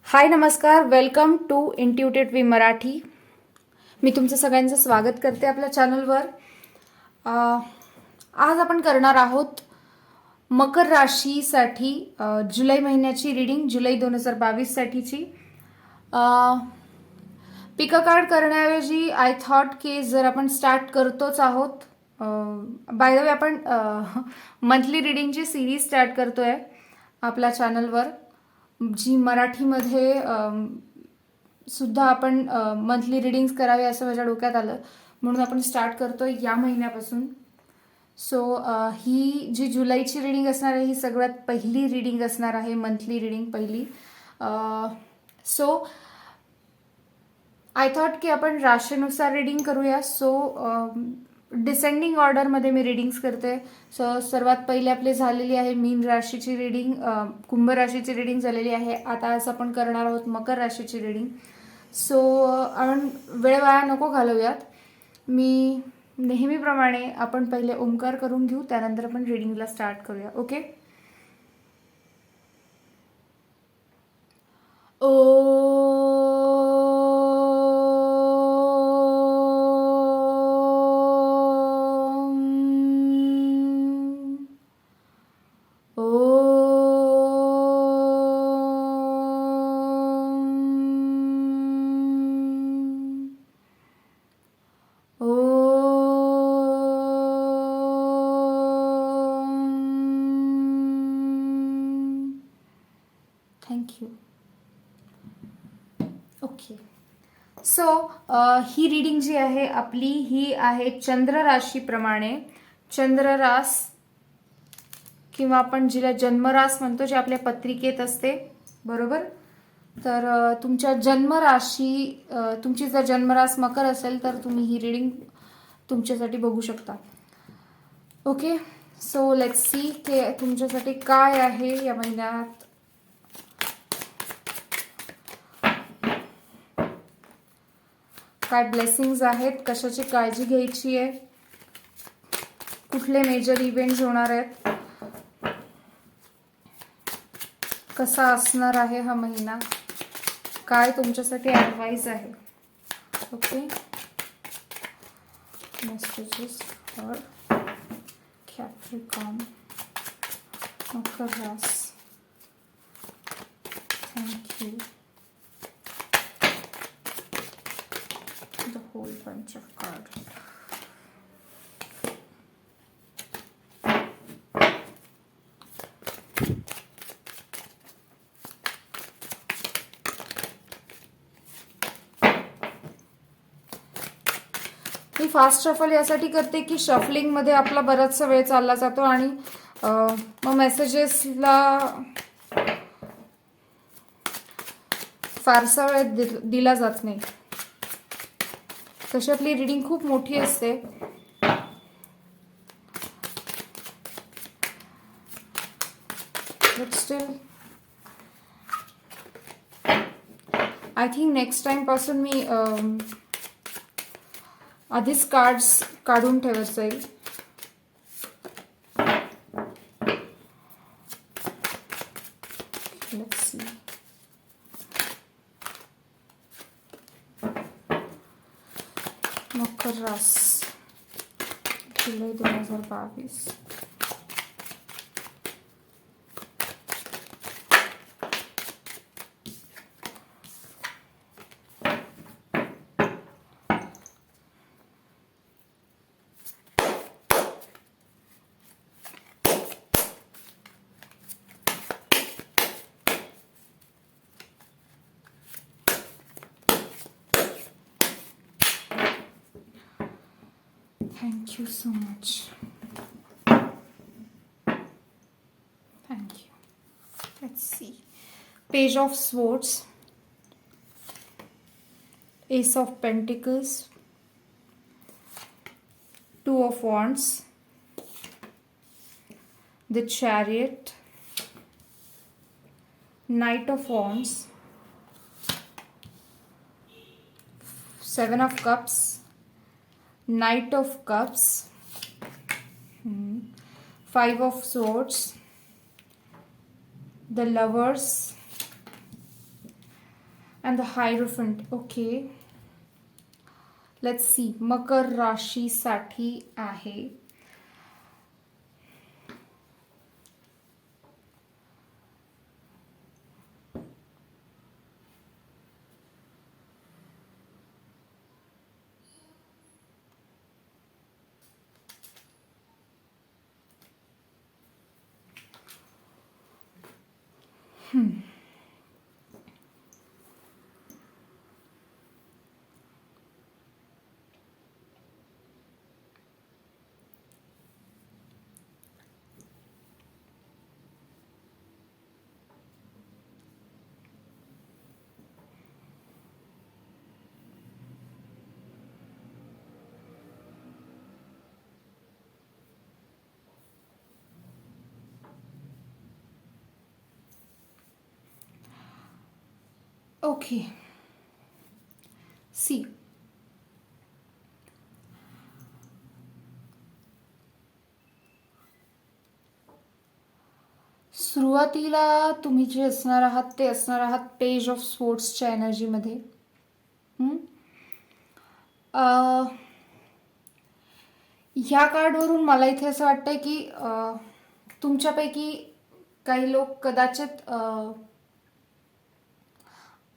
हाय नमस्कार, welcome to इंट्युटिव्ह we Marathi. मी तुमचं सगळ्यांचं स्वागत करते आपल्या चॅनलवर. आज आपण करणार आहोत मकर राशीसाठी जुलै महिन्याची रीडिंग, जुलै 2022 साठीची. पिक कार्ड करण्याऐवजी आय थॉट की जर आपण स्टार्ट करतोच आहोत, बाय द वे आपण मंथली रीडिंगची सिरीज स्टार्ट करतोय आपल्या चॅनलवर, जी मराठीमध्ये सुद्धा आपण मंथली रीडिंग्स करावे असं माझ्या डोक्यात आलं, म्हणून आपण स्टार्ट करतोय या महिन्यापासून. सो ही जी जुलैची रीडिंग असणार आहे ही सगळ्यात पहिली रीडिंग असणार आहे, मंथली रीडिंग पहिली. सो आय थॉट की आपण राशीनुसार रीडिंग करूया. सो डिसेंडिंग ऑर्डरमध्ये मी रीडिंग्स करते. सो सर्वात पहिले आपली झालेली आहे मीन राशीची रीडिंग, कुंभ राशीची रीडिंग झालेली आहे. आता आज आपण करणार आहोत मकर राशीची रीडिंग. सो आपण वेळ वाया नको घालवूयात. मी नेहमीप्रमाणे आपण पहिले ओंकार करून घेऊ, त्यानंतर आपण रीडिंगला स्टार्ट करूया. ओके. थँक्यू. ओके. सो ही रीडिंग जी आहे आपली ही आहे चंद्र राशीप्रमाणे. चंद्र रास किंवा आपण जिला जन्मरास म्हणतो, जे आपल्या पत्रिकेत असते, बरोबर. तर तुमच्या जन्मराशी, तुमची जर जन्मरास मकर असेल तर तुम्ही ही रीडिंग तुमच्यासाठी बघू शकता. ओके. सो लेट्स सी की तुमच्यासाठी काय आहे या महिन्यात. काय ब्लेसिंग्स आहेत, कशाची काळजी घ्यायची आहे, कुठले मेजर इव्हेंट्स होणार आहेत, कसा असणार आहे हा महिना, काय तुमच्यासाठी ॲडवाइस आहे. ओके. मेसेजेस फॉर कॅप्रिकॉर्न, मकर रास. Thank you. The whole bunch of cards. Me fast shuffle यासाठी करते की शफलिंगमध्ये आपला बराचसा वेळ चालला जातो आणि मग मेसेजेसला फारसा वेळ दिला जात नाही. तशी आपली रीडिंग खूप मोठी असते. But still I think next time पासून मी आधीच कार्ड्स काढून ठेवत जाईल. Let's see. मकर रास, जुलै 2022. Thank you so much. Thank you. Let's see. Page of Swords, Ace of Pentacles, Two of Wands, the Chariot, Knight of Wands, Seven of Cups, Knight of Cups, Five of Swords, the Lovers, and the hierophant. Okay, let's see मकर राशीसाठी आहे. Okay, C सुरुवातीला तुम्ही जे असणार आहात ते असणार आहात पेज ऑफ स्पोर्ट्सच्या एनर्जीमध्ये. ह्या कार्डवरून मला इथे असं वाटतंय की तुमच्यापैकी काही लोक कदाचित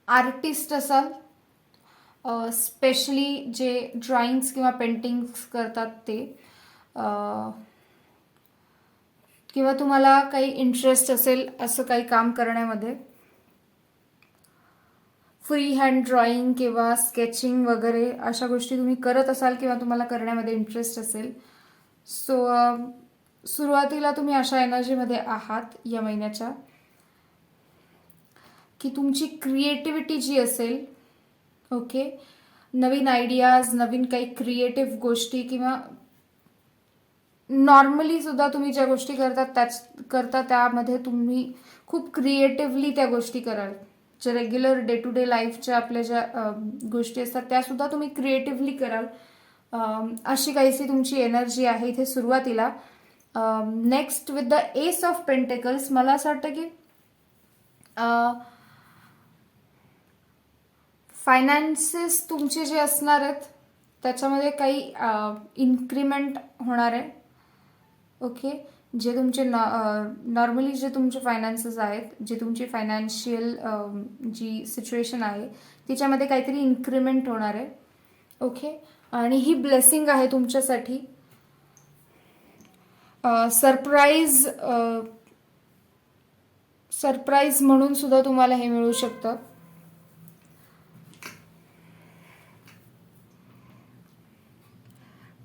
आर्टिस्ट असाल, स्पेशली जे ड्रॉइंग्स किंवा पेंटिंग्स करतात ते, किंवा तुम्हाला काही इंटरेस्ट असेल असं काही काम करण्यामध्ये, फ्री हँड ड्रॉइंग किंवा स्केचिंग वगैरे अशा गोष्टी तुम्ही करत असाल किंवा तुम्हाला करण्यामध्ये इंटरेस्ट असेल. सो सुरुवातीला तुम्ही अशा एनर्जीमध्ये आहात या महिन्याच्या की तुमची क्रिएटिव्हिटी जी असेल, ओके, नवीन आयडियाज, नवीन काही क्रिएटिव्ह गोष्टी किंवा नॉर्मली सुद्धा तुम्ही ज्या गोष्टी करता त्यामध्ये तुम्ही खूप क्रिएटिव्हली त्या गोष्टी कराल. ज्या रेग्युलर डे टू डे लाईफच्या आपल्या ज्या गोष्टी असतात त्यासुद्धा तुम्ही क्रिएटिव्हली कराल, अशी काहीशी तुमची एनर्जी आहे इथे सुरुवातीला. Next with the S of pentacles मला असं वाटतं की फायनान्सेस तुमचे जे असणार आहेत त्याच्यामध्ये काही इन्क्रीमेंट होणार आहे. ओके, जे तुमचे नॉर्मली जे तुमचे फायनान्सेस आहेत, जे तुमची फायनान्शियल जी सिच्युएशन आहे तिच्यामध्ये काहीतरी इन्क्रीमेंट होणार आहे. ओके, आणि ही ब्लेसिंग आहे तुमच्यासाठी. सरप्राईज म्हणून सुद्धा तुम्हाला हे मिळू शकतं.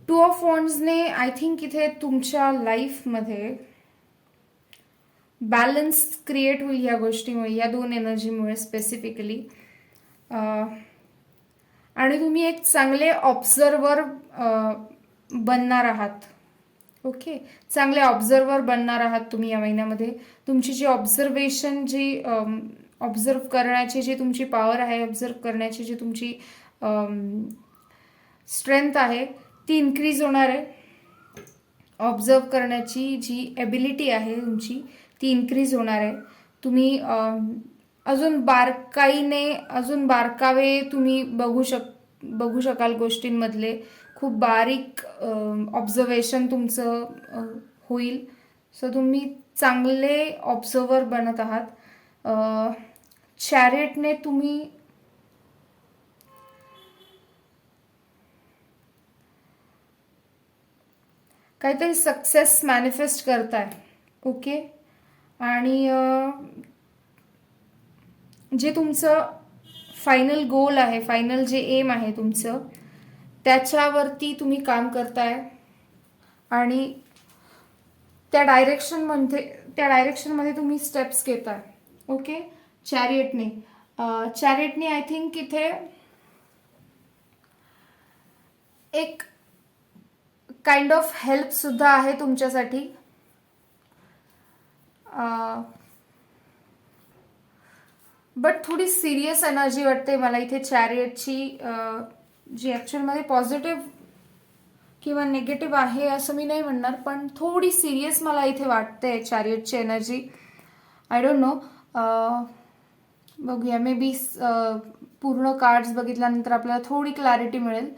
टू ऑफ वॉन्ड्सने आय थिंक इथे तुमच्या लाईफमध्ये बॅलन्स क्रिएट होईल या गोष्टीमुळे, या दोन एनर्जीमुळे स्पेसिफिकली. आणि तुम्ही एक चांगले ऑब्झर्वर बनणार आहात. ओके, चांगले ऑब्झर्वर बनणार आहात तुम्ही या महिन्यामध्ये. तुमची जी ऑब्झर्वेशन, जी ऑब्झर्व करण्याची जी तुमची पॉवर आहे, ऑब्झर्व करण्याची जी तुमची स्ट्रेंथ आहे ती इन्क्रीज होणार आहे. ऑब्झर्व करण्याची जी एबिलिटी आहे तुमची ती इन्क्रीज होणार आहे. तुम्ही अजून बारकाईने, अजून बारकावे तुम्ही बघू शकाल गोष्टींमधले. खूप बारीक ऑब्झर्वेशन तुमचं होईल. सो तुम्ही चांगले ऑब्झर्वर बनत आहात. चॅरियटने तुम्ही काहीतरी सक्सेस मॅनिफेस्ट करताय. ओके, आणि जे तुमचं फायनल गोल आहे, फायनल जे एम आहे तुमचं, त्याच्यावरती तुम्ही काम करताय आणि त्या डायरेक्शनमध्ये तुम्ही स्टेप्स घेताय. ओके, चॅरियटने आय थिंक इथे एक काइंड ऑफ हेल्प सुद्धा आहे तुमच्यासाठी. बट थोडी सिरियस एनर्जी वाटते मला इथे चॅरियटची, जी ॲक्च्युअलमध्ये पॉझिटिव्ह किंवा निगेटिव्ह आहे असं मी नाही म्हणणार, पण थोडी सिरियस मला इथे वाटते चॅरियटची एनर्जी. आय डोंट नो, बघूया, मे बी पूर्ण कार्ड्स बघितल्यानंतर आपल्याला थोडी क्लॅरिटी मिळेल.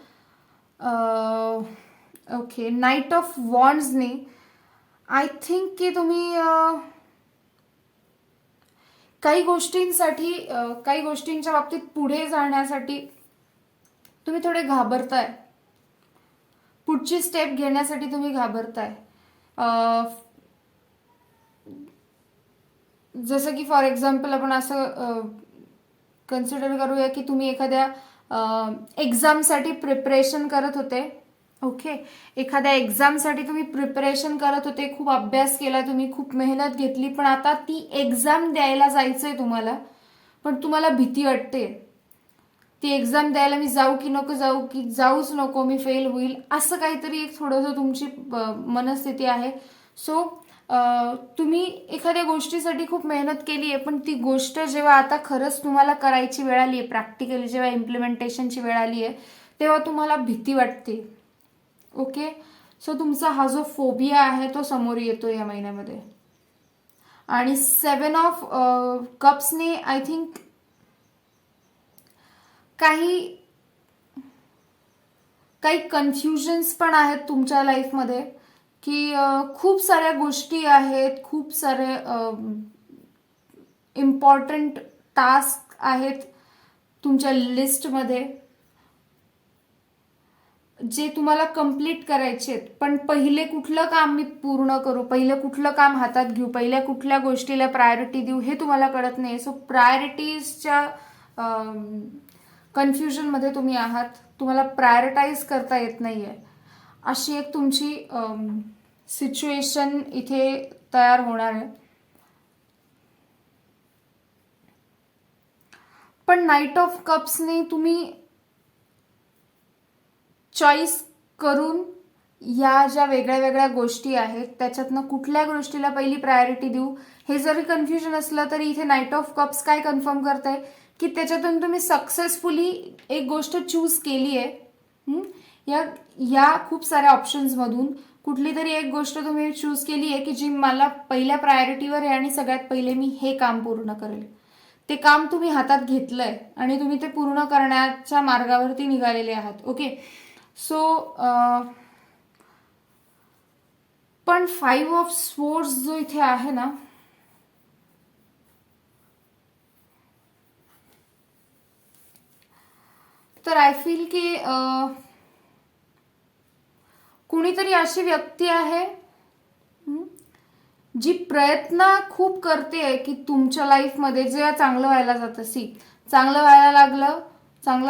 ओके, नाईट ऑफ वॉन्ड्सने आय थिंक की तुम्ही काही गोष्टींच्या बाबतीत पुढे जाण्यासाठी तुम्ही थोडे घाबरताय. पुढची स्टेप घेण्यासाठी तुम्ही घाबरताय. जसं की फॉर एक्झाम्पल आपण असं कन्सिडर करूया की तुम्ही एखाद्या एक्झामसाठी प्रिपरेशन करत होते. ओके, एखाद्या एक्झामसाठी तुम्ही प्रिपरेशन करत होते, खूप अभ्यास केला तुम्ही, खूप मेहनत घेतली, पण आता ती एक्झाम द्यायला जायचंय तुम्हाला, पण तुम्हाला भीती वाटते. ती एक्झाम द्यायला मी जाऊ की नको जाऊ, की जाऊच नको, मी फेल होईल, असं काहीतरी एक थोडंसं तुमची मनस्थिती आहे. सो तुम्ही एखाद्या गोष्टीसाठी खूप मेहनत केली आहे, पण ती गोष्ट जेव्हा आता खरंच तुम्हाला करायची वेळ आली आहे, प्रॅक्टिकली जेव्हा इम्प्लिमेंटेशनची वेळ आली आहे, तेव्हा तुम्हाला भीती वाटते. ओके, सो तुमचा हा जो फोबिया आहे तो समोर येतो या महिन्यामध्ये. आणि 7 ऑफ कप्सने आय थिंक काही कन्फ्युजन्स पण आहेत तुमच्या लाईफमध्ये, की खूप साऱ्या गोष्टी आहेत, खूप सारे इम्पॉर्टंट टास्क आहेत तुमच्या लिस्टमध्ये जे तुम्हाला कंप्लीट करायचे आहेत. पण पहिले कुठलं काम मी पूर्ण करू, पहिलं कुठलं काम हातात घेऊ, पहिल्या कुठल्या गोष्टीला प्रायोरिटी देऊ, हे तुम्हाला कळत नाही. सो प्रायोरिटीजच्या कन्फ्युजनमध्ये तुम्ही आहात. तुम्हाला प्रायोरिटाईज करता येत नाही आहे, अशी एक तुमची सिच्युएशन इथे तयार होणार आहे. पण नाईट ऑफ कप्सने तुम्ही चॉईस करून या ज्या वेगळ्या वेगळ्या गोष्टी आहेत त्याच्यातनं कुठल्या गोष्टीला पहिली प्रायोरिटी देऊ, हे जरी कन्फ्युजन असलं तरी इथे नाईट ऑफ कप्स काय कन्फर्म करताय की त्याच्यातून तुम्ही सक्सेसफुली एक गोष्ट चूज केली आहे. या खूप साऱ्या ऑप्शन्समधून कुठली तरी एक गोष्ट तुम्ही चूज केली आहे की जी मला पहिल्या प्रायोरिटीवर आहे आणि सगळ्यात पहिले मी हे काम पूर्ण करेल. ते काम तुम्ही हातात घेतलंय आणि तुम्ही ते पूर्ण करण्याच्या मार्गावरती निघालेले आहात. ओके, सो पण 5 ऑफ स्वॉर्ड्स जो इथे आहे ना, तर आय फील की कुणीतरी अशी व्यक्ती आहे जी प्रयत्न खूप करते की तुमच्या लाईफमध्ये जेव्हा चांगलं व्हायला जातं, चांगलं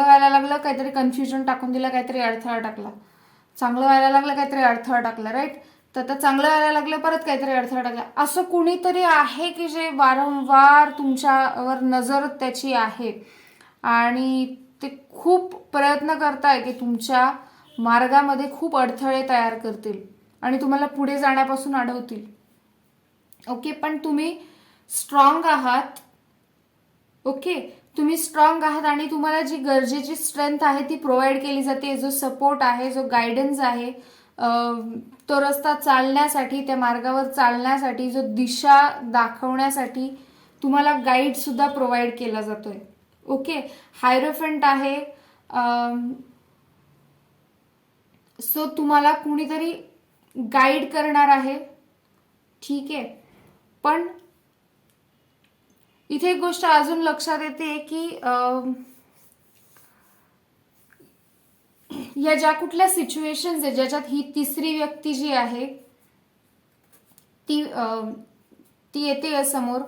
व्हायला लागलं काहीतरी कन्फ्युजन टाकून दिलं, काहीतरी अडथळा टाकला, चांगलं व्हायला लागलं काहीतरी अडथळा टाकला, राईट. तर चांगलं व्हायला लागलं परत काहीतरी अडथळा टाकला. असं कुणीतरी आहे की जे वारंवार तुमच्यावर नजर त्याची आहे आणि ते खूप प्रयत्न करताय की तुमच्या मार्गामध्ये खूप अडथळे तयार करतील आणि तुम्हाला पुढे जाण्यापासून अडवतील. ओके, पण तुम्ही स्ट्रॉंग आहात. ओके, तुम्ही स्ट्रॉंग आहात आणि तुम्हाला जी गरजेची स्ट्रेंथ आहे ती प्रोव्हाइड केली जाते. जो सपोर्ट आहे, जो गायडन्स आहे, तो रस्ता चालण्यासाठी, त्या मार्गावर चालण्यासाठी, जो दिशा दाखवण्यासाठी तुम्हाला गाईड सुद्धा प्रोव्हाइड केला जातोय. ओके, हायरोफंट आहे. सो तुम्हाला कुणीतरी गाईड करणार आहे. ठीक आहे, पण इथे एक गोष्ट अजून लक्षात येते की या ज्या कुठल्या सिच्युएशन्स आहे ज्याच्यात ही तिसरी व्यक्ती जी आहे ती येते समोर,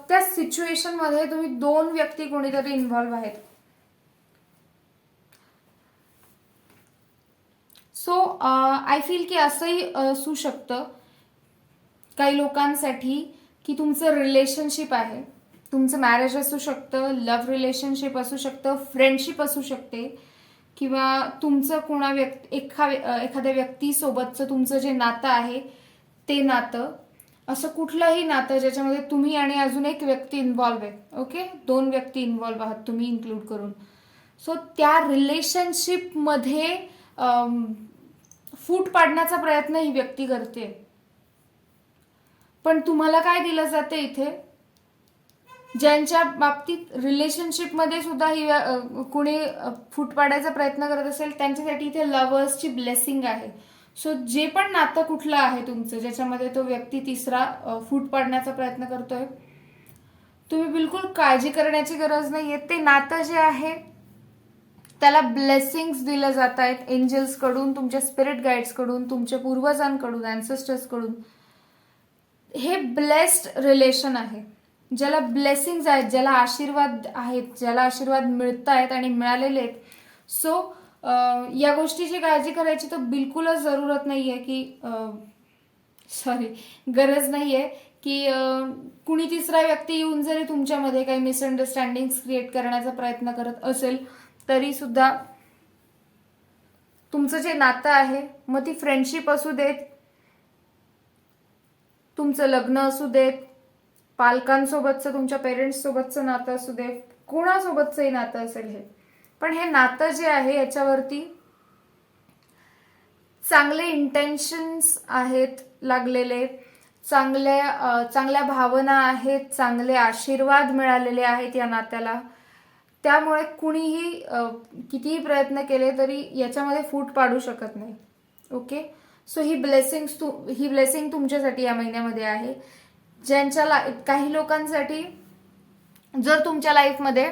त्या सिच्युएशन मध्ये तुम्ही 2 व्यक्ती कोणीतरी इन्व्हॉल्व्ह आहेत. सो आय फील की असंही असू शकतं काही लोकांसाठी की तुमचं रिलेशनशिप आहे, तुमचं मॅरेज असू शकतं, लव्ह रिलेशनशिप असू शकतं, फ्रेंडशिप असू शकते, किंवा तुमचं एखाद्या व्यक्तीसोबतचं तुमचं जे नातं आहे ते नातं, असं कुठलंही नातं ज्याच्यामध्ये तुम्ही आणि अजून एक व्यक्ती इन्व्हॉल्व्ह आहे. ओके, 2 व्यक्ती इन्व्हॉल्व्ह आहात तुम्ही इन्क्लूड करून. सो त्या रिलेशनशिपमध्ये फूट पाडण्याचा प्रयत्न ही व्यक्ती करते. पण तुम्हाला काय दिलं जाते इथे ज्यांच्या बाबतीत रिलेशनशिपमध्ये सुद्धा ही कुणी फूट पाडायचा प्रयत्न करत असेल त्यांच्यासाठी इथे लव्हर्सची ब्लेसिंग आहे. सो जे पण नातं कुठलं आहे तुमचं ज्याच्यामध्ये तो व्यक्ती तिसरा फूट पाडण्याचा प्रयत्न करतोय, तुम्ही बिलकुल काळजी करण्याची गरज नाहीये. ते नातं जे आहे त्याला ब्लेसिंग्स दिल्या जात आहेत एंजल्स कडून, तुमच्या स्पिरिट गाईड्स कडून, तुमच्या पूर्वजांकडून, अँसेस्टर्स कडून. हे ब्लेस्ड रिलेशन आहे, ज्याला ब्लेसिंग्स आहेत, ज्याला आशीर्वाद आहेत, ज्याला आशीर्वाद मिळत आहेत आणि मिळालेले आहेत. सो या गोष्टीची काळजी करायची तर बिलकुलच जरूरत नाहीये की गरज नाहीये की कुणी तिसरा व्यक्ती येऊन जरी तुमच्यामध्ये काही मिसअंडरस्टँडिंग क्रिएट करण्याचा प्रयत्न करत असेल तरी सुद्धा तुमचं जे नातं आहे, मग ती फ्रेंडशिप असू देत, तुमचं लग्न असू देत, पालकांसोबतचं तुमच्या पेरेंट्स सोबतचं नातं असू दे, कोणासोबतचंही नातं असेल हे, पण हे नातं जे आहे याच्यावरती चांगले इंटेन्शन्स आहेत लागलेले, चांगल्या भावना आहेत, चांगले आशीर्वाद मिळालेले आहेत या नात्याला. त्यामुळे कुणीही कितीही प्रयत्न केले तरी याच्यामध्ये फूट पाडू शकत नाही. ओके, सो ही ब्लेसिंग तुमच्यासाठी या महिन्यामध्ये आहे. ज्यांच्या काही लोकांसाठी जर तुमच्या लाईफमध्ये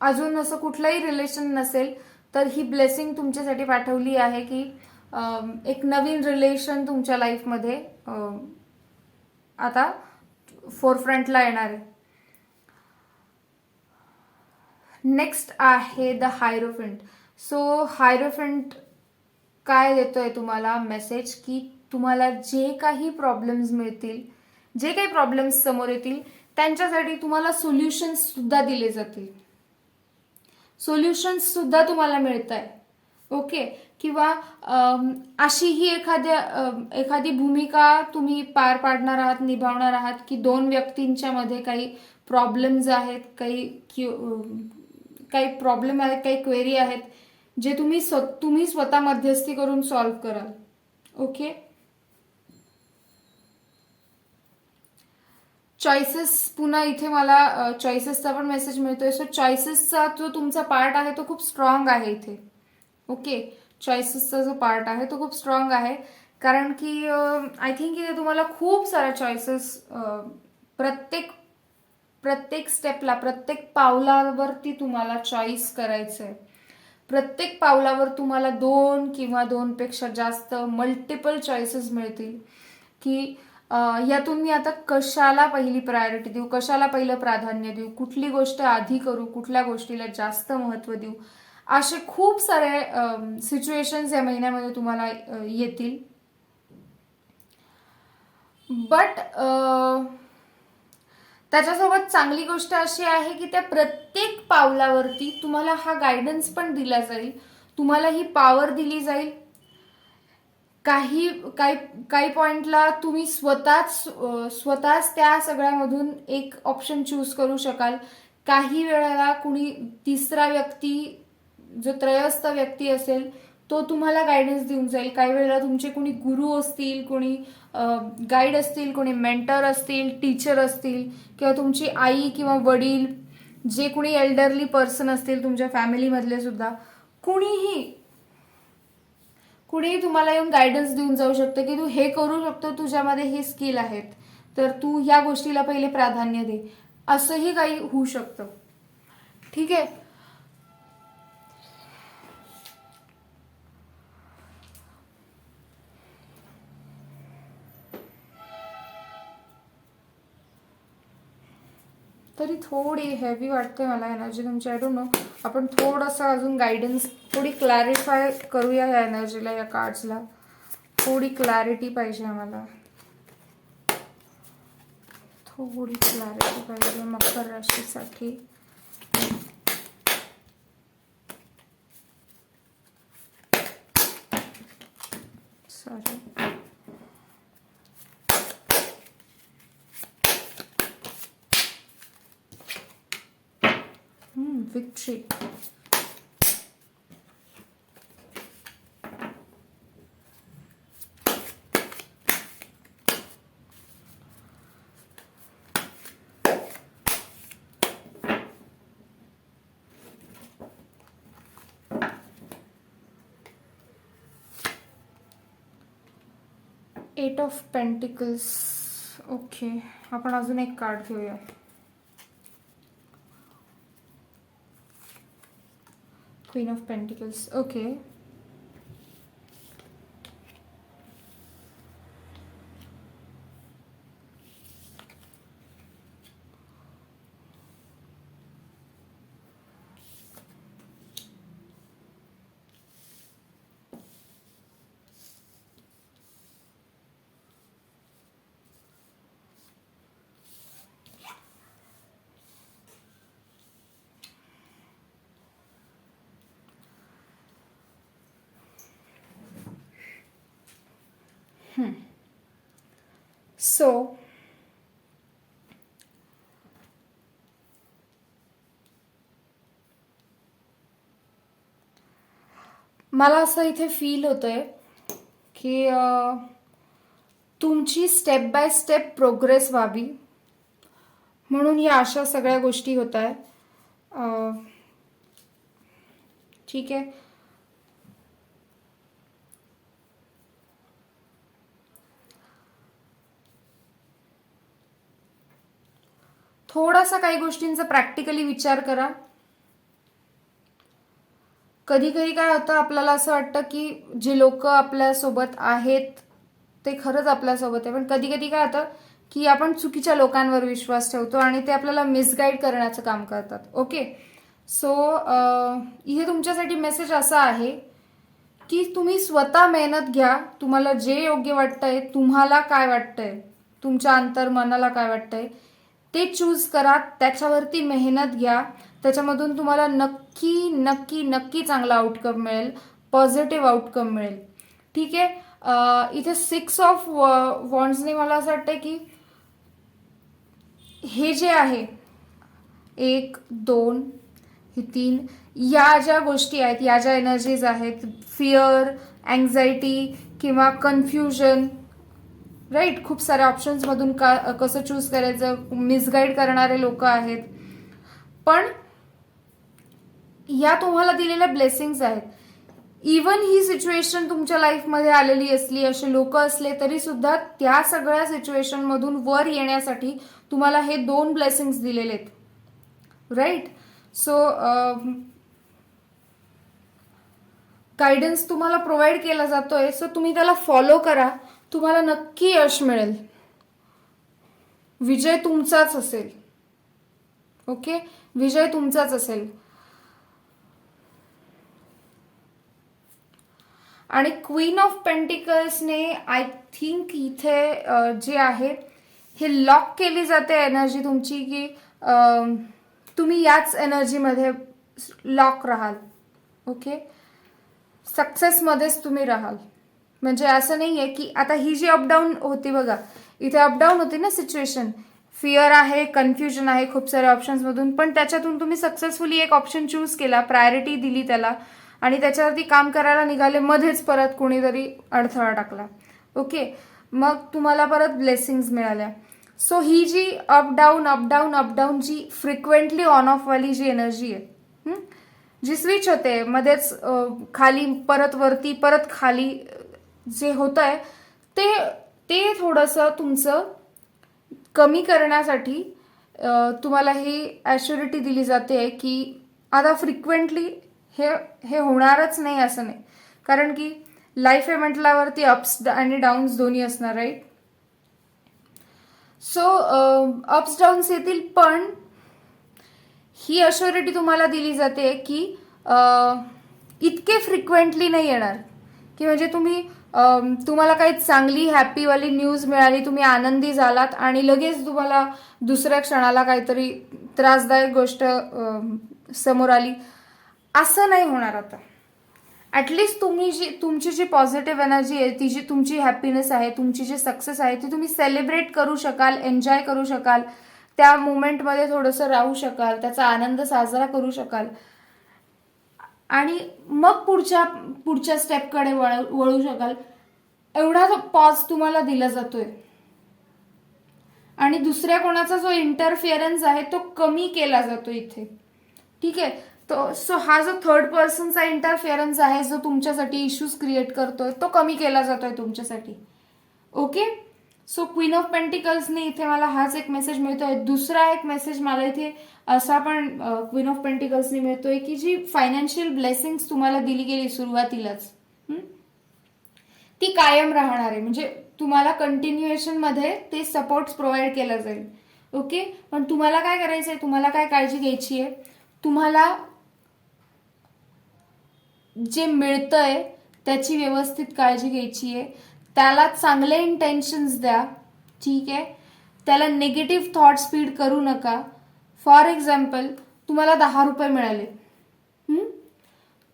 अजून असं कुठलंही रिलेशन नसेल तर ही ब्लेसिंग तुमच्यासाठी पाठवली आहे की एक नवीन रिलेशन तुमच्या लाईफमध्ये आता फोरफ्रंटला येणार आहे. नेक्स्ट आहे द हायरोफंट. सो हायरोफंट काय देतोय तुम्हाला मेसेज की तुम्हाला जे काही प्रॉब्लेम्स मिळतील, जे काही प्रॉब्लेम्स समोर येतील त्यांच्यासाठी तुम्हाला सोल्युशन्स सुद्धा दिले जातील, सोल्युशन्स सुद्धा तुम्हाला मिळत आहे. ओके, किंवा अशीही एखादी भूमिका तुम्ही पार पाडणार आहात, निभावणार आहात की दोन व्यक्तींच्या मध्ये काही प्रॉब्लेम्स आहेत, काही प्रॉब्लेम आहेत, काही क्वेरी आहेत जे तुम्ही स्वतः मध्यस्थी करून सॉल्व्ह कराल. ओके, चॉईसेस, पुन्हा इथे मला चॉईसेसचा पण मेसेज मिळतोय. सो चॉईसेसचा जो तुमचा पार्ट आहे तो खूप स्ट्रॉंग आहे इथे. ओके, चॉईसेसचा जो पार्ट आहे तो खूप स्ट्रॉंग आहे, कारण की आय थिंक इथे तुम्हाला खूप साऱ्या चॉईसेस प्रत्येक स्टेपला, प्रत्येक पावलावरती तुम्हाला चॉईस करायचं आहे. प्रत्येक पावलावर तुम्हाला 2 किंवा 2 पेक्षा जास्त मल्टिपल चॉईसेस मिळतील की यातून मी आता कशाला पहिली प्रायोरिटी देऊ, कशाला पहिलं प्राधान्य देऊ, कुठली गोष्ट आधी करू, कुठल्या गोष्टीला जास्त महत्त्व देऊ. असे खूप सारे सिच्युएशन्स या महिन्यामध्ये तुम्हाला येतील. बट त्याच्यासोबत चांगली गोष्ट अशी आहे की त्या प्रत्येक पावलावरती तुम्हाला हा गायडन्स पण दिला जाईल, तुम्हाला ही पॉवर दिली जाईल. काही पॉइंटला तुम्ही स्वतःच त्या सगळ्यामधून एक ऑप्शन चूज करू शकाल. काही वेळेला कुणी तिसरा व्यक्ती, जो त्रयस्थ व्यक्ती असेल तो तुम्हाला गायडन्स देऊन जाईल. काही वेळेला तुमचे कोणी गुरु असतील, कोणी गाईड असतील, कोणी मेंटर असतील, टीचर असतील, किंवा तुमची आई किंवा वडील, जे कोणी एल्डरली पर्सन असतील तुमच्या फॅमिलीमधले सुद्धा, कुणीही तुम्हाला येऊन गायडन्स देऊन जाऊ शकतं की तू हे करू शकतो, तुझ्यामध्ये हे स्किल आहेत तर तू ह्या गोष्टीला पहिले प्राधान्य दे, असंही काही होऊ शकतं. ठीक आहे, तरी थोडी हेवी वाटते मला एनर्जी तुमची. आय डोंट नो, आपण थोडंसं अजून गायडन्स, थोडी क्लॅरिफाय करूया या एनर्जीला, या कार्ड्सला थोडी क्लॅरिटी पाहिजे आम्हाला, थोडी क्लॅरिटी पाहिजे मकर राशीसाठी. Sorry, victory. 8 of pentacles. Okay, आपण अजून एक कार्ड घेऊया. Queen of pentacles. Okay, so मला असं इथे फील होतंय की तुमची स्टेप बाय स्टेप प्रोग्रेस व्हावी म्हणून या अशा सगळ्या गोष्टी होत आहेत. ठीक आहे. थोडासा काही गोष्टींचा प्रॅक्टिकली विचार करा. कधी कधी काय होतं, आपल्याला असं वाटतं की जे लोक आपल्यासोबत आहेत ते खरंच आपल्यासोबत आहे, पण कधी कधी काय होतं की आपण चुकीच्या लोकांवर विश्वास ठेवतो आणि ते आपल्याला मिसगाईड करण्याचं काम करतात. ओके, सो इथे तुमच्यासाठी मेसेज असा आहे की तुम्ही स्वतः मेहनत घ्या. तुम्हाला जे योग्य वाटतंय, तुम्हाला काय वाटतंय, तुमच्या अंतर्मनाला काय वाटतंय ते चूज करा, त्याच्यावरती मेहनत घ्या. त्याच्यामधून तुम्हाला नक्की नक्की नक्की चांगला आउटकम मिळेल, पॉझिटिव्ह आउटकम मिळेल. ठीक आहे. इथे 6 ऑफ वॉन्ड्सने मला असं वाटतं की हे जे आहे 1 2 ही 3 या ज्या गोष्टी आहेत, या ज्या एनर्जीज आहेत, फिअर, अँझायटी किंवा कन्फ्युजन, राईट, खूप साऱ्या ऑप्शन्समधून कसं चूज करायचं, मिसगाईड करणारे लोक आहेत. पण या तुम्हाला दिलेल्या ब्लेसिंग्स आहेत. इवन ही सिच्युएशन तुमच्या लाईफमध्ये आलेली असली, असे लोक असले तरी सुद्धा त्या सगळ्या सिच्युएशनमधून वर येण्यासाठी तुम्हाला हे 2 ब्लेसिंग्स दिलेले आहेत. राईट. सो गायडन्स तुम्हाला प्रोव्हाइड केला जातोय, सो तुम्ही त्याला फॉलो करा. तुम्हाला नक्की यश मिळेल. विजय तुमचाच असेल. ओके, विजय तुमचाच असेल. आणि क्वीन ऑफ पेंटिकल्सने आय थिंक इथे जे आहे हे लॉक केली जाते एनर्जी तुमची, की तुम्ही याच एनर्जीमध्ये लॉक राहाल. ओके, सक्सेसमध्येच तुम्ही राहाल. म्हणजे असं नाही आहे की आता ही जी अपडाऊन होती बघा, इथे अपडाऊन होती ना सिच्युएशन, फिअर आहे, कन्फ्युजन आहे खूप साऱ्या ऑप्शन्समधून, पण त्याच्यातून तुम्ही सक्सेसफुली एक ऑप्शन चूज केला, प्रायोरिटी दिली त्याला आणि त्याच्यावरती काम करायला निघाले. मध्येच परत कोणीतरी अडथळा टाकला. ओके, मग तुम्हाला परत ब्लेसिंग्स मिळाल्या. सो ही जी अप डाऊन जी फ्रिक्वेंटली ऑन ऑफ वाली जी एनर्जी आहे, जी स्विच होते मध्येच खाली परत वरती परत खाली जे होत आहे ते थोडंसं तुमचं कमी करण्यासाठी तुम्हाला ही ॲश्युरिटी दिली जाते की आता फ्रिक्वेंटली हे होणारच नाही असं नाही. कारण की लाईफ आहे म्हटल्यावरती अप्स आणि डाऊन्स दोन्ही असणार. राईट. सो अप्स डाऊन्स येतील, पण ही अश्युरिटी तुम्हाला दिली जाते की इतके फ्रिक्वेंटली नाही येणार. की म्हणजे तुम्हाला काही चांगली हॅपीवाली न्यूज मिळाली, तुम्ही आनंदी झालात आणि लगेच तुम्हाला दुसऱ्या क्षणाला काहीतरी त्रासदायक गोष्ट समोर आली, असं नाही होणार आता. ॲटलिस्ट तुमची जी पॉझिटिव्ह एनर्जी आहे, ती जी तुमची हॅपीनेस आहे, तुमची जी सक्सेस आहे, ती तुम्ही सेलिब्रेट करू शकाल, एन्जॉय करू शकाल, त्या मुमेंटमध्ये थोडंसं राहू शकाल, त्याचा आनंद साजरा करू शकाल आणि मग पुढच्या स्टेपकडे वळू शकाल. एवढा पॉज तुम्हाला दिला जातोय आणि दुसऱ्या कोणाचा जो इंटरफिअरन्स आहे तो कमी केला जातो इथे. ठीक आहे. सो हा जो थर्ड पर्सनचा इंटरफिअरन्स आहे, जो तुमच्यासाठी इश्यूज क्रिएट करतोय, तो कमी केला जातोय तुमच्यासाठी. ओके. सो क्वीन ऑफ पेंटिकल्सने इथे मला हाच एक मेसेज मिळतोय. दुसरा एक मेसेज मला इथे असा पण क्वीन ऑफ पेंटिकल्सने मिळतोय की जी फायनान्शियल ब्लेसिंग्स तुम्हाला दिली गेली सुरुवातीलाच ती कायम राहणार आहे. म्हणजे तुम्हाला कंटिन्युएशन मध्ये ते सपोर्ट प्रोव्हाइड केला जाईल. ओके. पण तुम्हाला काय करायचंय, तुम्हाला काय काळजी घ्यायची आहे, तुम्हाला जे मिळतंय त्याची व्यवस्थित काळजी घ्यायची आहे. त्याला चांगले इंटेन्शन्स द्या. ठीक आहे. त्याला निगेटिव्ह थॉट्स फीड करू नका. फॉर एक्झाम्पल, तुम्हाला 10 रुपये मिळाले,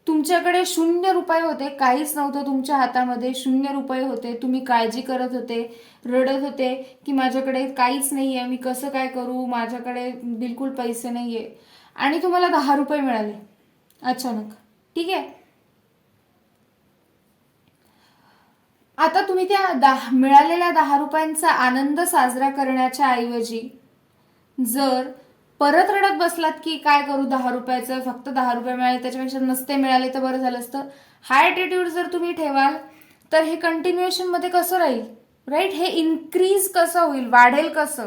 तुमच्याकडे 0 रुपये होते, काहीच नव्हतं तुमच्या हातामध्ये, 0 रुपये होते, तुम्ही काळजी करत होते, रडत होते की माझ्याकडे काहीच नाहीये, मी कसं काय करू, माझ्याकडे बिलकुल पैसे नाहीये, आणि तुम्हाला 10 रुपये मिळाले अचानक. ठीक आहे. आता तुम्ही त्या मिळालेल्या 10 रुपयांचा आनंद साजरा करण्याच्या ऐवजी जर परत रडत बसलात की काय करू, 10 रुपयाचं, फक्त 10 रुपये मिळाले, त्याच्यापेक्षा नसते मिळाले तर बरं झालं असतं, हा ॲटिट्यूड जर तुम्ही ठेवाल तर हे कंटिन्युएशन मध्ये कसं राहील, राईट? हे इन्क्रीज कसं होईल, वाढेल कसं?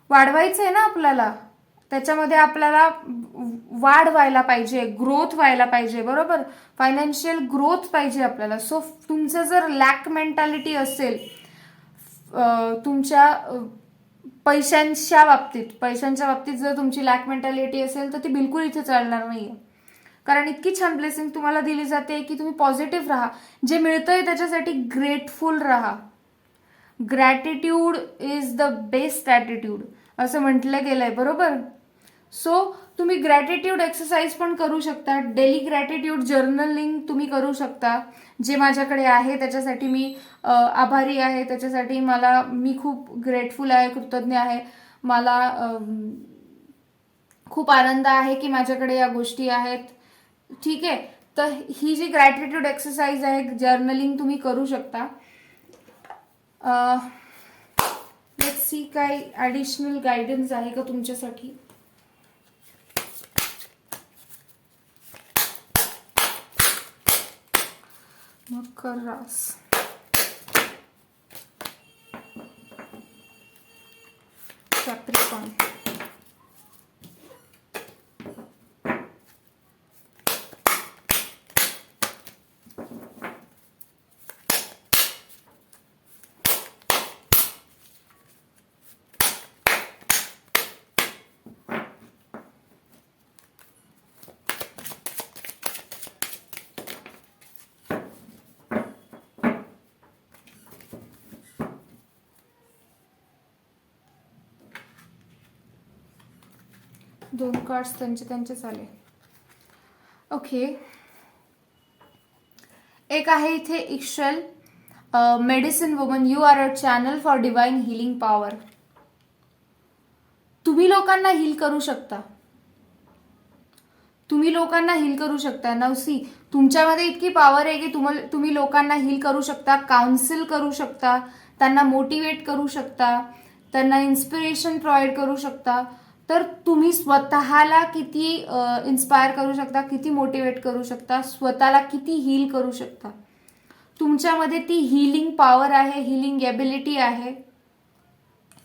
वाढवायचं आहे ना आपल्याला, त्याच्यामध्ये आपल्याला वाढ व्हायला पाहिजे, ग्रोथ व्हायला पाहिजे, बरोबर? फायनान्शियल ग्रोथ पाहिजे आपल्याला. सो तुमचं जर लॅक मेंटॅलिटी असेल तुमच्या पैशांच्या बाबतीत जर तुमची लॅक मेंटॅलिटी असेल तर ती बिलकुल इथे चालणार नाहीये. कारण इतकी छान ब्लेसिंग तुम्हाला दिली जाते की तुम्ही पॉझिटिव्ह राहा, जे मिळतंय त्याच्यासाठी ग्रेटफुल राहा. Gratitude is the best attitude असं म्हटलं गेलंय, बरोबर? सो तुम्ही ग्रॅटिट्यूड एक्सरसाइज पण करू शकता. डेली ग्रॅटिट्यूड जर्नलिंग तुम्ही करू शकता. जे माझ्याकडे आहे त्याच्यासाठी मी आभारी आहे, त्याच्यासाठी मी खूप ग्रेटफुल आहे, कृतज्ञ आहे. मला खूप आनंद आहे की माझ्याकडे या गोष्टी आहेत. ठीक आहे. तर ही जी ग्रॅटिट्यूड एक्सरसाइज आहे, जर्नलिंग तुम्ही करू शकता. लेट्स सी काही ॲडिशनल गायडन्स आहे का तुमच्यासाठी. मकर रास, कॅप्रिकॉर्न, दोन कार्ड्स त्यांचेच आले. ओके. एक आहे इथे Ixchel, medicine woman, you are a channel for divine healing power. तुम्ही लोकांना हील करू शकता. नवसी, तुमच्यामध्ये इतकी पॉवर आहे की तुम्ही लोकांना हील करू शकता, काउन्सिल करू शकता, त्यांना मोटिवेट करू शकता, त्यांना इन्स्पिरेशन प्रोव्हाइड करू शकता. तर तुम्ही स्वतःला किती इन्स्पायर करू शकता, किती मोटिवेट करू शकता, स्वतःला किती हील करू शकता. तुमच्यामध्ये ती हीलिंग पॉवर आहे, हीलिंग एबिलिटी आहे.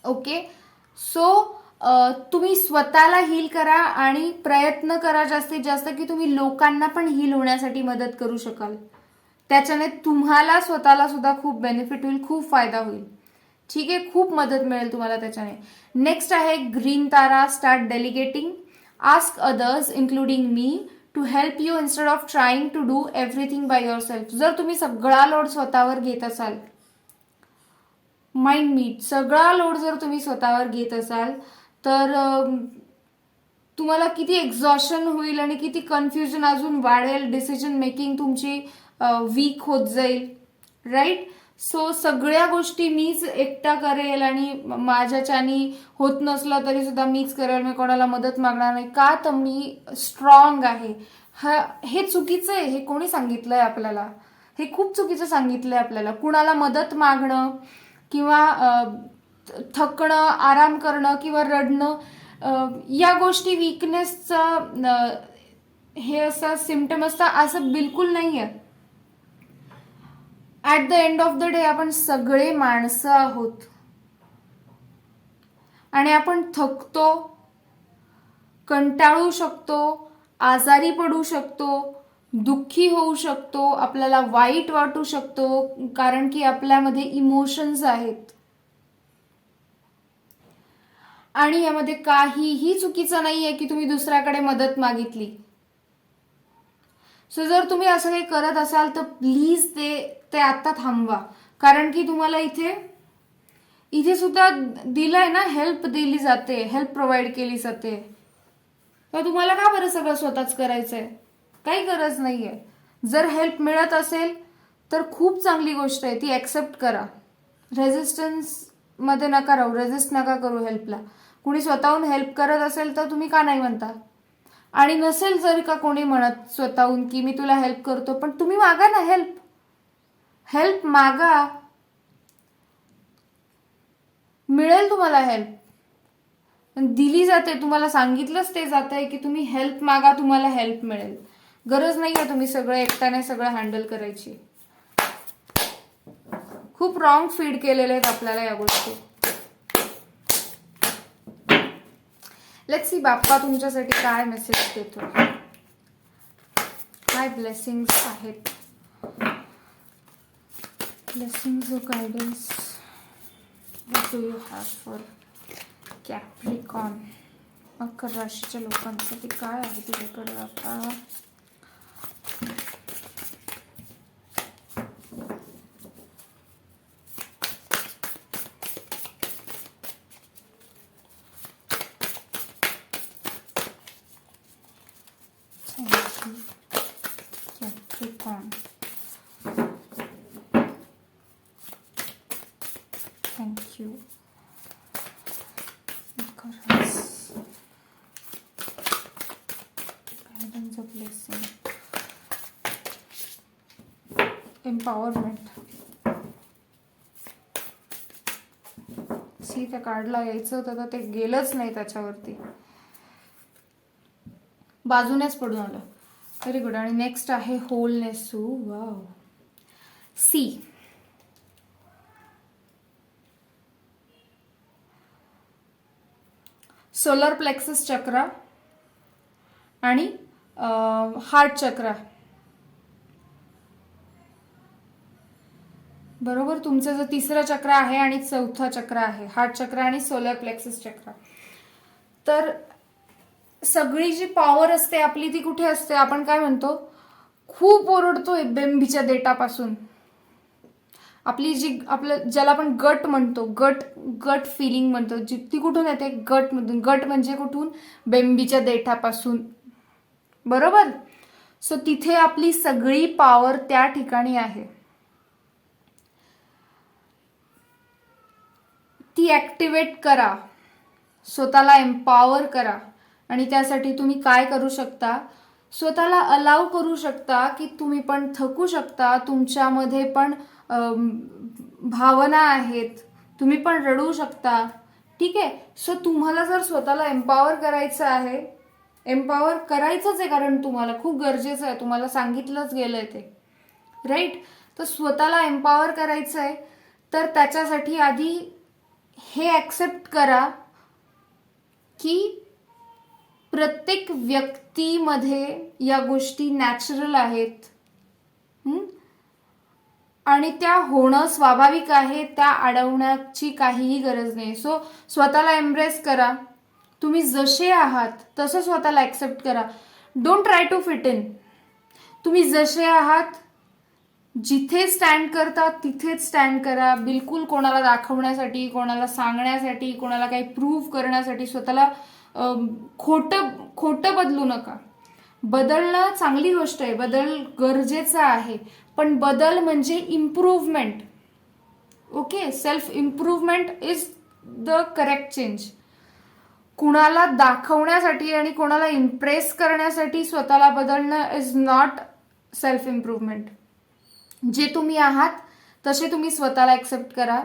ओके. सो तुम्ही स्वतःला हील करा आणि प्रयत्न करा जास्तीत जास्त की तुम्ही लोकांना पण हील होण्यासाठी मदत करू शकाल. त्याच्याने तुम्हाला स्वतःला सुद्धा खूप बेनिफिट होईल, खूप फायदा होईल. ठीक आहे. खूप मदत मिळेल तुम्हाला त्याच्याने. नेक्स्ट आहे green Tara, start delegating, ask others including me to help you instead of trying to do everything by yourself. जर तुम्ही सगळा लोड स्वतःवर घेत असाल, माइंड मीट, सगळा लोड जर तुम्ही स्वतःवर घेत असाल तर तुम्हाला किती एक्झॉशन होईल आणि किती कन्फ्युजन अजून वाढेल, डिसिजन मेकिंग तुमची वीक होत जाईल, राईट? सो सगळ्या गोष्टी मीच एकटा करेल आणि माझ्याच्यानी होत नसलं तरी सुद्धा मीच करेल, मी कोणाला मदत मागणार नाही, का तर मी स्ट्रॉंग आहे. हे चुकीचं आहे. हे कोणी सांगितलंय आपल्याला? हे खूप चुकीचं सांगितलंय आपल्याला. कुणाला मदत मागणं किंवा थकणं, आराम करणं किंवा रडणं या गोष्टी विकनेसचं हे असं सिम्पटम असतं असं बिलकुल नाही आहे. At the end of the day आपण सगळे माणसं आहोत आणि आपण थकतो, कंटाळू शकतो, आजारी पडू शकतो, दुःखी होऊ शकतो, आपल्याला वाईट वाटू शकतो, कारण की आपल्यामध्ये इमोशन्स आहेत. आणि यामध्ये काहीही चुकीचं नाहीये की तुम्ही दुसऱ्याकडे मदत मागितली. सो जर तुम्ही असं काही करत असाल तर प्लीज ते आता थांबवा, कारण की तुम्हाला इथे सुद्धा दिलंय ना, हेल्प दिली जाते, हेल्प प्रोव्हाइड केली जाते. तर तुम्हाला का बरं सगळं स्वतःच करायचंय? काही गरज नाहीये. जर हेल्प मिळत असेल तर खूप चांगली गोष्ट आहे, ती ऍक्सेप्ट करा. रेझिस्टन्स मध्ये नका राहू, रेझिस्ट नका करू हेल्पला. कुणी स्वतःहून हेल्प करत असेल तर तुम्ही का नाही म्हणता? आणि नसेल जर का कोणी म्हणत स्वतःहून की मी तुला हेल्प करतो, पण तुम्ही मागा ना हेल्प. हेल्प मागा, मिळेल तुम्हाला हेल्प. दिली जाते, तुम्हाला सांगितलंच ते जात आहे की तुम्ही हेल्प मागा, तुम्हाला हेल्प मिळेल. गरज नाही आहे तुम्ही सगळं एकट्याने सगळं हँडल करायची. खूप रॉंग फीड केलेले आहेत आपल्याला या गोष्टी. लेट्स सी बाप्पा तुमच्यासाठी काय मेसेज देतो, काय ब्लेसिंग्स आहेत, blessings of guidance. What do you have for Capricorn? मकर राशीच्या लोकांसाठी काय आहे तुझ्याकडे बाप्पा? Capricorn. Thank you. Guidance of blessing. Empowerment. त्या कार्डला यायचं होतं तर ते गेलंच नाही त्याच्यावरती, बाजूनेच पडून आलं. Very good. आणि नेक्स्ट आहे wholeness. Wow. See. Solar plexus chakra आणि हार्ट चक्र. बरोबर, तुमचं जो तिसरं चक्र आहे आणि चौथा चक्र आहे, हार्ट चक्र आणि सोलर प्लेक्सस चक्र. तर सगळी जी पॉवर असते आपली ती कुठे असते? आपण काय म्हणतो, खूप ओरडतोय बेंबीच्या देठापासून. आपली जी आपलं ज्याला आपण गट म्हणतो, गट फिलिंग म्हणतो, ती कुठून येते? गट मधून. गट म्हणजे कुठून? बेंबीच्या देठापासून. बरोबर. सो तिथे आपली सगळी पॉवर त्या ठिकाणी आहे. ती ऍक्टिवेट करा, स्वतःला एम्पॉवर करा. आणि त्यासाठी तुम्ही काय करू शकता? स्वतःला अलाव करू शकता की तुम्ही पण थकू शकता, तुमच्यामध्ये पण भावना आहेत, तुम्ही पण रडू शकता. ठीक आहे. सो तुम्हाला जर स्वतःला एम्पॉवर करायचं आहे, एम्पॉवर करायचंच आहे, कारण तुम्हाला खूप गरजेचं आहे, तुम्हाला सांगितलंच गेलंय ते, राईट. तर स्वतःला एम्पॉवर करायचं आहे, तर त्याच्यासाठी आधी हे ऍक्सेप्ट करा की प्रत्येक व्यक्तीमध्ये या गोष्टी नॅचरल आहेत आणि त्या होणं स्वाभाविक आहे, त्या अडवण्याची काहीही गरज नाही. सो स्वतःला एम्ब्रेस करा. तुम्ही जसे आहात तसं स्वतःला ऍक्सेप्ट करा. Don't try to fit in. तुम्ही जसे आहात, जिथे स्टँड करता तिथेच स्टँड करा. बिलकुल कोणाला दाखवण्यासाठी, कोणाला सांगण्यासाठी, कोणाला काही प्रूव्ह करण्यासाठी स्वतःला खोटं बदलू नका. बदलणं चांगली गोष्ट आहे, बदल गरजेचा आहे, पण बदल म्हणजे improvement. Okay. Self improvement is the correct change. कुणाला दाखवण्यासाठी आणि कोणाला इम्प्रेस करण्यासाठी स्वतःला बदलणं इज नॉट सेल्फ इम्प्रूव्हमेंट. जे तुम्ही आहात तसे तुम्ही स्वतःला ऍक्सेप्ट करा,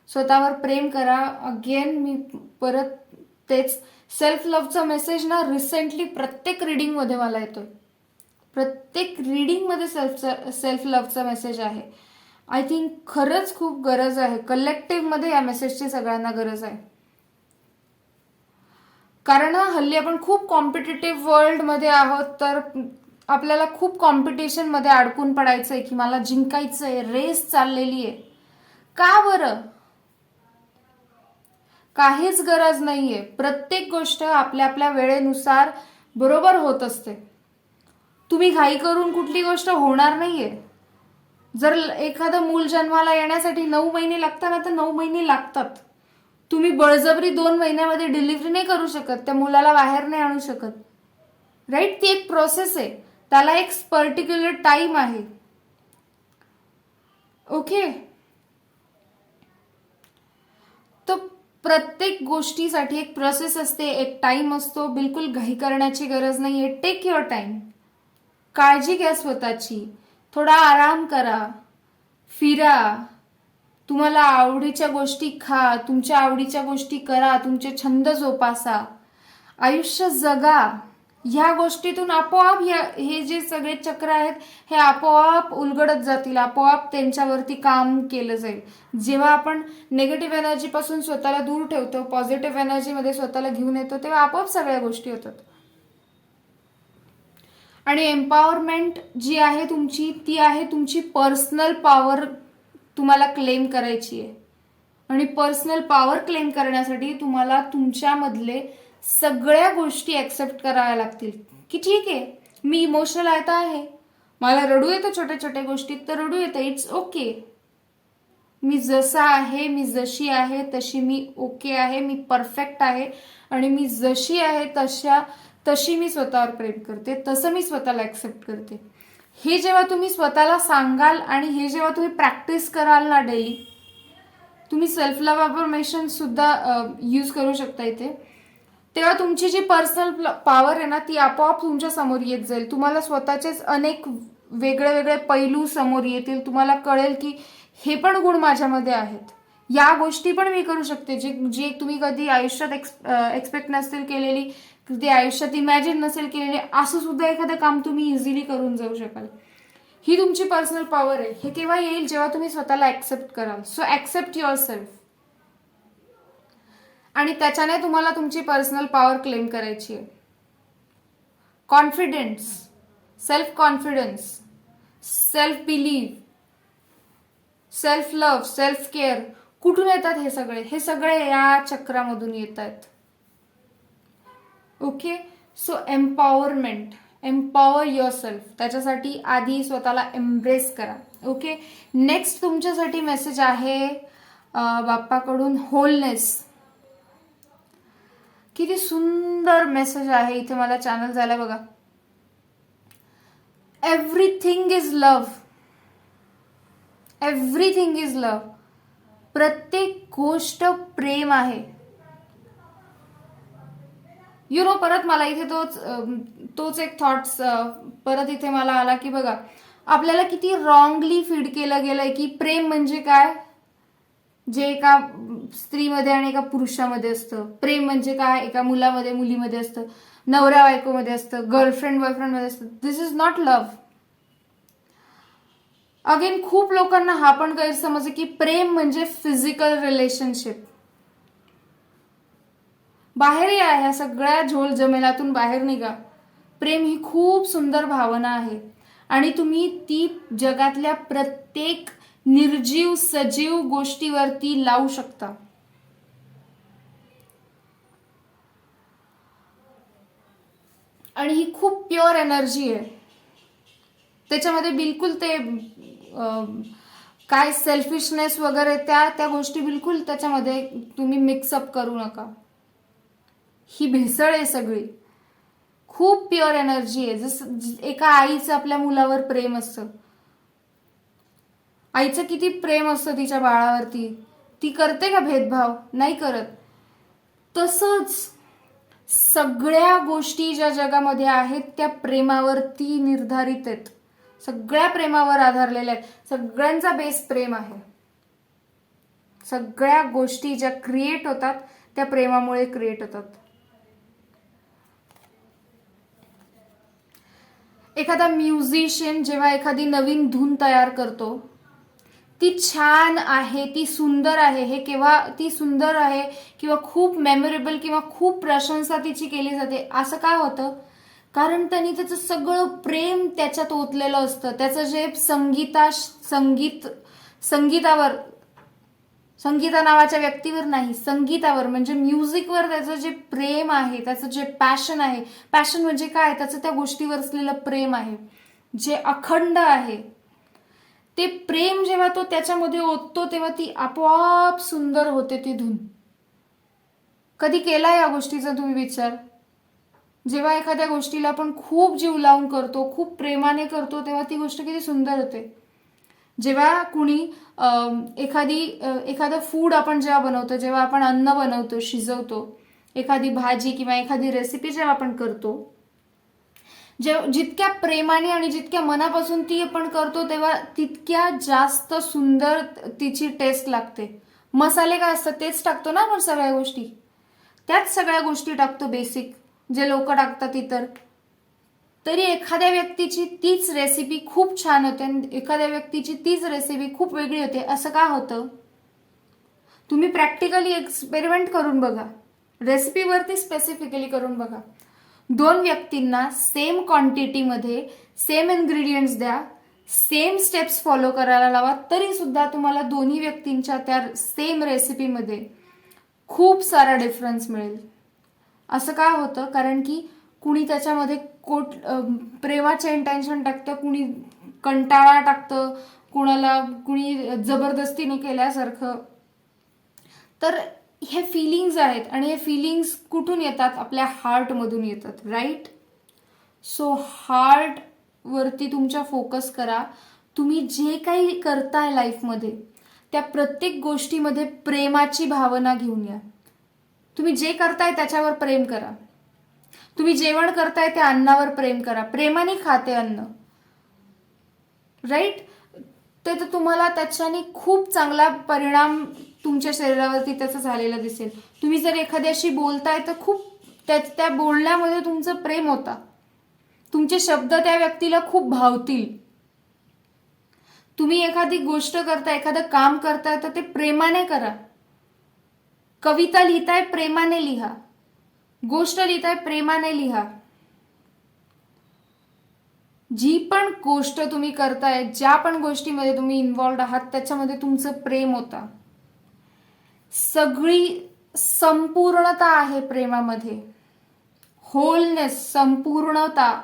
स्वतःवर प्रेम करा. अगेन मी परत तेच, सेल्फ लव्हचा मेसेज ना रिसेंटली प्रत्येक रीडिंगमध्ये मला येतोय. प्रत्येक रीडिंगमध्ये सेल्फ लव्हचा मेसेज आहे. आय थिंक खरंच खूप गरज आहे. कलेक्टिव्हमध्ये या मेसेजची सगळ्यांना गरज आहे. कारण हल्ली आपण खूप कॉम्पिटिटिव्ह वर्ल्डमध्ये आहोत, तर आपल्याला खूप कॉम्पिटिशनमध्ये अडकून पडायचंय की मला जिंकायचंय, रेस चाललेली आहे. का बरं? काहीच गरज नाहीये. प्रत्येक गोष्ट आपल्या आपल्या वेळेनुसार बरोबर होत असते. तुम्ही घाई करून कुठली गोष्ट होणार नाहीये. जर एखादं मूल जन्माला येण्यासाठी 9 महिने लागतात ना, तर 9 महिने लागतात. तुम्ही बळजबरी 2 महिन्यामध्ये डिलिव्हरी नाही करू शकत, त्या मुलाला बाहेर नाही आणू शकत. राईट? ती एक प्रोसेस आहे, त्याला एक पर्टिक्युलर टाइम आहे. ओके. तर प्रत्येक गोष्टीसाठी एक प्रोसेस असते, एक टाइम असतो. बिलकुल घाई करण्याची गरज नाहीये. Take your time. काळजी घ्या स्वतःची. थोडा आराम करा, फिरा, तुम्हाला आवडीच्या गोष्टी खा, तुमच्या आवडीच्या गोष्टी करा, तुमचे छंद जोपासा, आयुष्य जगा. ह्या गोष्टीतून आपोआप हे जे सगळे चक्र आहेत हे आपोआप उलगडत जातील, आपोआप त्यांच्यावरती काम केलं जाईल. जेव्हा आपण निगेटिव्ह एनर्जीपासून स्वतःला दूर ठेवतो, पॉझिटिव्ह एनर्जीमध्ये स्वतःला घेऊन येतो, तेव्हा आपोआप सगळ्या गोष्टी होतात. आणि एम्पॉवरमेंट जी आहे तुमची, ती आहे तुमची पर्सनल पॉवर तुम्हाला क्लेम करायची आहे. आणि पर्सनल पॉवर क्लेम करण्यासाठी तुम्हाला तुमच्यामधले सगळ्या गोष्टी ऍक्सेप्ट कराव्या लागतील. की ठीक आहे, मी इमोशनल आहे, मला रडू येतं छोट्या छोट्या गोष्टीत, तर रडू येतं, इट्स ओके. मी जसा आहे, मी जशी आहे तशी मी ओके आहे, मी परफेक्ट आहे. आणि मी जशी आहे तशी मी स्वतःवर प्रेम करते, तसं मी स्वतःला ऍक्सेप्ट करते. हे जेव्हा तुम्ही स्वतःला सांगाल आणि हे जेव्हा तुम्ही प्रॅक्टिस कराल ना डेली, तुम्ही सेल्फ लव्ह अफर्मेशन सुद्धा यूज करू शकता इथे, तेव्हा तुमची जी पर्सनल पॉवर आहे ना, ती आपोआप तुमच्या समोर येत जाईल. तुम्हाला स्वतःचेच अनेक वेगळे वेगळे पैलू समोर येतील. तुम्हाला कळेल की हे पण गुण माझ्यामध्ये आहेत, या गोष्टी पण मी करू शकते, जे तुम्ही कधी आयुष्यात एक्सपेक्ट नसेल केलेली, कधी आयुष्यात इमॅजिन नसेल केलेली, असं सुद्धा एखादं काम तुम्ही इझिली करून जाऊ शकाल. ही तुमची पर्सनल पॉवर आहे. हे केव्हा येईल? जेव्हा तुम्ही स्वतःला ऍक्सेप्ट कराल. So accept your self. आणि त्याच्याने तुम्हाला तुमची पर्सनल पॉवर क्लेम करायची आहे. Confidence, self confidence, self believe, self love, self care कुठून येतात? हे सगळे या चक्रामधून येत आहेत. Okay. So empowerment, empower your self. त्याच्यासाठी आधी स्वतःला एम्ब्रेस करा. ओके. नेक्स्ट तुमच्यासाठी मेसेज आहे बाप्पाकडून, होलनेस. किती सुंदर मेसेज आहे इथे. मला चॅनल झाला बघा. Everything is love, everything is love. प्रत्येक गोष्ट प्रेम आहे. परत मला इथे तोच एक थॉट्स परत इथे मला आला की बघा, आपल्याला किती रॉंगली फीड केलं गेलंय की प्रेम म्हणजे काय, जे एका स्त्रीमध्ये आणि एका पुरुषामध्ये असतं. प्रेम म्हणजे काय, एका मुलामध्ये मुलीमध्ये असतं, नवऱ्या बायकोमध्ये असतं, गर्लफ्रेंड बॉयफ्रेंडमध्ये असतं. दिस इज नॉट लव्ह. अगेन खूप लोकांना हा पण गैरसमज आहे की प्रेम म्हणजे फिजिकल रिलेशनशिप. बाहेर या, ह्या सगळ्या झोल जमेलातून बाहेर निघा. प्रेम ही खूप सुंदर भावना आहे आणि तुम्ही ती जगातल्या प्रत्येक निर्जीव सजीव गोष्टीवरती लावू शकता. आणि ही खूप प्युअर एनर्जी आहे. त्याच्यामध्ये बिलकुल ते काय सेल्फिशनेस वगैरे त्या गोष्टी बिलकुल त्याच्यामध्ये तुम्ही मिक्सअप करू नका. ही भेसळ आहे सगळी. खूप प्युअर एनर्जी आहे. जसं एका आईचं आपल्या मुलावर प्रेम असतं, आईचं किती प्रेम असतं तिच्या बाळावरती, ती करते का भेदभाव? नाही करत. तसंच सगळ्या गोष्टी ज्या जगामध्ये आहेत त्या प्रेमावरती निर्धारित आहेत, सगळ्या प्रेमावर आधारलेल्या आहेत. सगळ्यांचा बेस प्रेम आहे. सगळ्या गोष्टी ज्या क्रिएट होतात त्या प्रेमामुळे क्रिएट होतात. एखादा म्युझिशियन जेव्हा एखादी नवीन धून तयार करतो ती छान आहे, ती सुंदर आहे, हे केव्हा ती सुंदर आहे किंवा खूप मेमोरेबल किंवा खूप प्रशंसा तिची केली जाते, असं काय होतं? कारण त्यांनी त्याचं सगळं प्रेम त्याच्यात ओतलेलं असतं. त्याचं जे संगीतावर, संगीता नावाच्या व्यक्तीवर नाही, संगीतावर म्हणजे म्युझिकवर त्याचं जे प्रेम आहे, त्याचं जे पॅशन आहे, पॅशन म्हणजे काय, त्याचं त्या गोष्टीवर असलेलं प्रेम आहे जे अखंड आहे. ते प्रेम जेव्हा तो त्याच्यामध्ये ओततो तेव्हा ती आपोआप सुंदर होते ती धून. कधी केला या गोष्टीचा तुम्ही विचार? जेव्हा एखाद्या गोष्टीला आपण खूप जीव लावून करतो, खूप प्रेमाने करतो, तेव्हा ती गोष्ट किती सुंदर होते. जेव्हा कुणी एखादं फूड आपण जेव्हा बनवतो, जेव्हा आपण अन्न बनवतो, शिजवतो, एखादी भाजी किंवा एखादी रेसिपी जेव्हा आपण करतो, जितक्या प्रेमाने आणि जितक्या मनापासून ती आपण करतो तेव्हा तितक्या जास्त सुंदर तिची टेस्ट लागते. मसाले काय असतात तेच टाकतो ना आपण, सगळ्या गोष्टी त्याच सगळ्या गोष्टी टाकतो बेसिक, जे लोक टाकतात इतर. तरी एखाद्या व्यक्तीची तीच रेसिपी खूप छान होते आणि एखाद्या व्यक्तीची तीच रेसिपी खूप वेगळी होते. असं का होतं? तुम्ही प्रॅक्टिकली एक्सपेरिमेंट करून बघा, रेसिपीवरती स्पेसिफिकली करून बघा. 2 व्यक्तींना सेम क्वांटिटीमध्ये सेम इन्ग्रेडियंट्स द्या, सेम स्टेप्स फॉलो करायला लावा, तरी सुद्धा तुम्हाला दोन्ही व्यक्तींच्या त्या सेम रेसिपीमध्ये खूप सारा डिफरन्स मिळेल. असं का होतं? कारण की कुणी त्याच्यामध्ये प्रेमाचे इंटेन्शन टाकतं, कुणी कंटाळा टाकतं, कुणी जबरदस्तीने केल्यासारखं. तर हे फिलिंग्स आहेत आणि हे फिलिंग्स कुठून येतात? आपल्या हार्टमधून येतात, राईट? सो हार्टवरती तुमच्या फोकस करा. तुम्ही जे काही करताय लाईफमध्ये त्या प्रत्येक गोष्टीमध्ये प्रेमाची भावना घेऊन या. तुम्ही जे करताय त्याच्यावर प्रेम करा. तुम्ही जेवण करताय त्या अन्नावर प्रेम करा. प्रेमाने खाते अन्न, राईट? ते तर तुम्हाला त्याच्याने खूप चांगला परिणाम तुमच्या शरीरावरती त्याचा झालेला दिसेल. तुम्ही जर एखाद्याशी बोलताय तर खूप त्या बोलण्यामध्ये तुमचं प्रेम होता. तुमचे शब्द त्या व्यक्तीला खूप भावतील. तुम्ही एखादी गोष्ट करताय, एखादं काम करताय तर ते प्रेमाने करा. कविता लिहिताय, प्रेमाने लिहा. गोष्ट लिहिताय, प्रेमाने लिहा. जी पण गोष्ट तुम्ही करताय, ज्या पण गोष्टीमध्ये तुम्ही इन्व्हॉल्ड आहात, त्याच्यामध्ये तुमचं प्रेम होता. सगळी संपूर्णता आहे प्रेमामध्ये, होलनेस, संपूर्णता.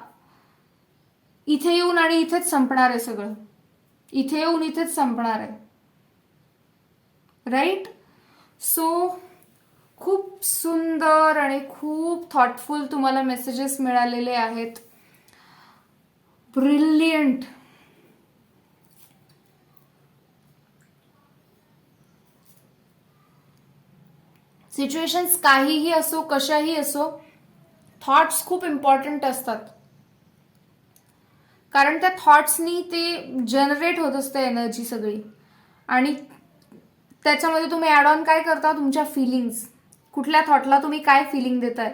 इथे येऊन आणि इथेच संपणार आहे सगळं, इथे येऊन इथेच संपणार आहे, राईट? सो खूप सुंदर आणि खूप थॉटफुल तुम्हाला मेसेजेस मिळालेले आहेत. ब्रिलियंट. सिच्युएशन्स काहीही असो, कशाही असो, थॉट्स खूप इम्पॉर्टंट असतात. कारण त्या थॉट्सनी ते जनरेट होत असते एनर्जी सगळी. आणि त्याच्यामध्ये तुम्ही ॲड ऑन काय करता? तुमच्या फिलिंग्स. कुठल्या थॉटला तुम्ही काय फिलिंग देताय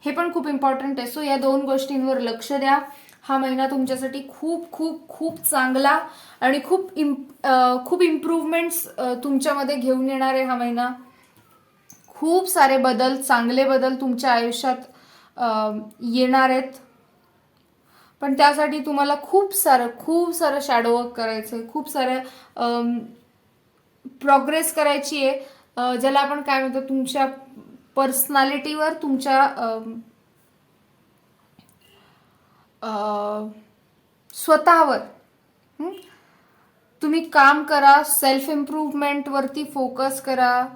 हे पण खूप इम्पॉर्टंट आहे. सो या 2 गोष्टींवर लक्ष द्या. हा महिना तुमच्यासाठी खूप खूप खूप चांगला आणि खूप इम्प्रूव्हमेंट्स तुमच्यामध्ये घेऊन येणार आहे हा महिना. खूप सारे बदल, चांगले बदल तुमच्या आयुष्यात येणार आहेत. पण त्यासाठी तुम्हाला खूप सारं शॅडो वर्क करायचं, खूप सारं प्रोग्रेस करायची आहे. ज्याला आपण काय म्हणतो, तुमच्या पर्सनॅलिटीवर, तुमच्या स्वतःवर तुम्ही काम करा. सेल्फ इम्प्रूव्हमेंटवरती फोकस करा.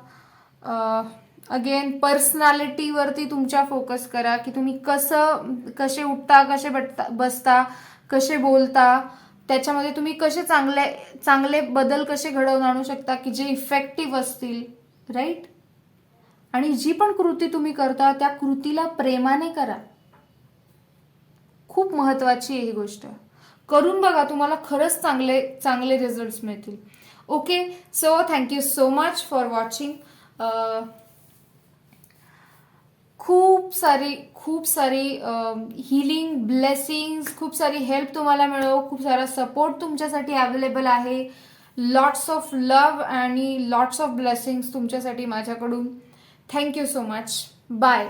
अगेन पर्सनॅलिटीवरती तुमच्या फोकस करा की तुम्ही कसे उठता, कसे बसता, कसे बोलता, त्याच्यामध्ये तुम्ही कसे चांगले बदल कसे घडवून आणू शकता की जे इफेक्टिव्ह असतील, राईट? आणि जी पण कृती तुम्ही करता त्या कृतीला प्रेमाने करा. खूप महत्वाची आहे ही गोष्ट. करून बघा, तुम्हाला खरंच चांगले रिझल्ट्स मिळतील. Okay, so thank you so much for watching. खूप सारी हिलिंग, ब्लेसिंग्स, खूप सारी हेल्प तुम्हाला मिळो, खूप सारा सपोर्ट तुमच्यासाठी अवेलेबल आहे. लॉट्स ऑफ लव आणि लॉट्स ऑफ ब्लेसिंग्स तुमच्यासाठी माझ्याकडून. Thank you so much. बाय.